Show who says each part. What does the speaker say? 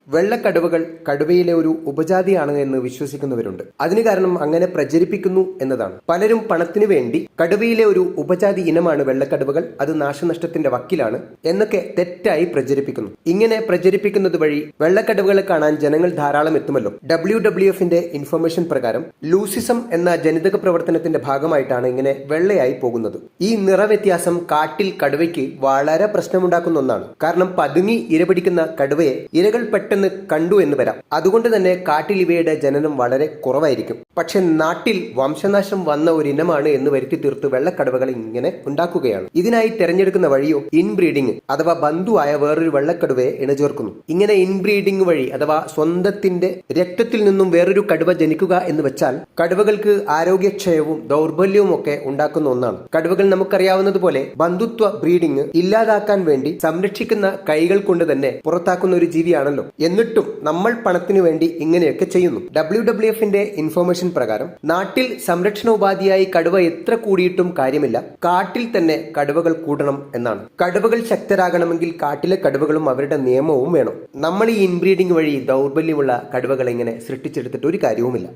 Speaker 1: വെള്ളക്കടുവകൾ കടുവയിലെ ഒരു ഉപജാതിയാണ് എന്ന് വിശ്വസിക്കുന്നവരുണ്ട്. അതിന് കാരണം അങ്ങനെ പ്രചരിപ്പിക്കുന്നു എന്നതാണ്. പലരും പണത്തിനു വേണ്ടി കടുവയിലെ ഒരു ഉപജാതി ഇനമാണ് വെള്ളക്കടുവകൾ, അത് നാശനഷ്ടത്തിന്റെ വക്കിലാണ് എന്നൊക്കെ തെറ്റായി പ്രചരിപ്പിക്കുന്നു. ഇങ്ങനെ പ്രചരിപ്പിക്കുന്നത് വഴി വെള്ളക്കടുവകളെ കാണാൻ ജനങ്ങൾ ധാരാളം എത്തുമല്ലോ. WWFന്റെ ഇൻഫർമേഷൻ പ്രകാരം ലൂസിസം എന്ന ജനിതക പ്രവർത്തനത്തിന്റെ ഭാഗമായിട്ടാണ് ഇങ്ങനെ വെള്ളയായി പോകുന്നത്. ഈ നിറവ്യത്യാസം കാട്ടിൽ കടുവയ്ക്ക് വളരെ പ്രശ്നമുണ്ടാക്കുന്ന ഒന്നാണ്. കാരണം പതുങ്ങി ഇരപിടിക്കുന്ന കടുവയെ ഇരകൾ പെട്ടെന്ന് കണ്ടു എന്ന് വരാം. അതുകൊണ്ട് തന്നെ കാട്ടിൽ ഇവയുടെ ജനനം വളരെ കുറവായിരിക്കും. പക്ഷെ നാട്ടിൽ വംശനാശം വന്ന ഒരു ഇനമാണ് എന്ന് വരുത്തി തീർത്ത് വെള്ളക്കടുവകൾ ഇങ്ങനെ ഉണ്ടാക്കുകയാണ്. ഇതിനായി തെരഞ്ഞെടുക്കുന്ന വഴിയോ ഇൻബ്രീഡിംഗ് അഥവാ ബന്ധുവായ വേറൊരു വെള്ളക്കടുവയെ ഇണചേർക്കുന്നു. ഇങ്ങനെ ഇൻബ്രീഡിംഗ് വഴി അഥവാ സ്വന്തത്തിന്റെ രക്തത്തിൽ നിന്നും വേറൊരു കടുവ ജനിക്കുക എന്ന് വെച്ചാൽ കടുവകൾക്ക് ആരോഗ്യക്ഷയവും ദൗർബല്യവും ഒക്കെ ഉണ്ടാക്കുന്ന ഒന്നാണ്. കടുവകൾ നമുക്കറിയാവുന്നതുപോലെ ബന്ധുത്വ ബ്രീഡിംഗ് ഇല്ലാതാക്കാൻ വേണ്ടി സംരക്ഷിക്കുന്ന കൈകൾ കൊണ്ട് തന്നെ പുറത്താക്കുന്ന ഒരു ജീവിയാണല്ലോ. എന്നിട്ടും നമ്മൾ പണത്തിനു വേണ്ടി ഇങ്ങനെയൊക്കെ ചെയ്യുന്നു. WWFന്റെ ഇൻഫർമേഷൻ പ്രകാരം നാട്ടിൽ സംരക്ഷണ ഉപാധിയായി കടുവ എത്ര കൂടിയിട്ടും കാര്യമില്ല, കാട്ടിൽ തന്നെ കടുവകൾ കൂടണം എന്നാണ്. കടുവകൾ ശക്തരാകണമെങ്കിൽ കാട്ടിലെ കടുവകളും അവരുടെ നിയമവും വേണം. നമ്മൾ ഈ ഇൻബ്രീഡിംഗ് വഴി ദൗർബല്യമുള്ള കടുവകളെ ഇങ്ങനെ സൃഷ്ടിച്ചെടുത്തിട്ട് ഒരു കാര്യവുമില്ല.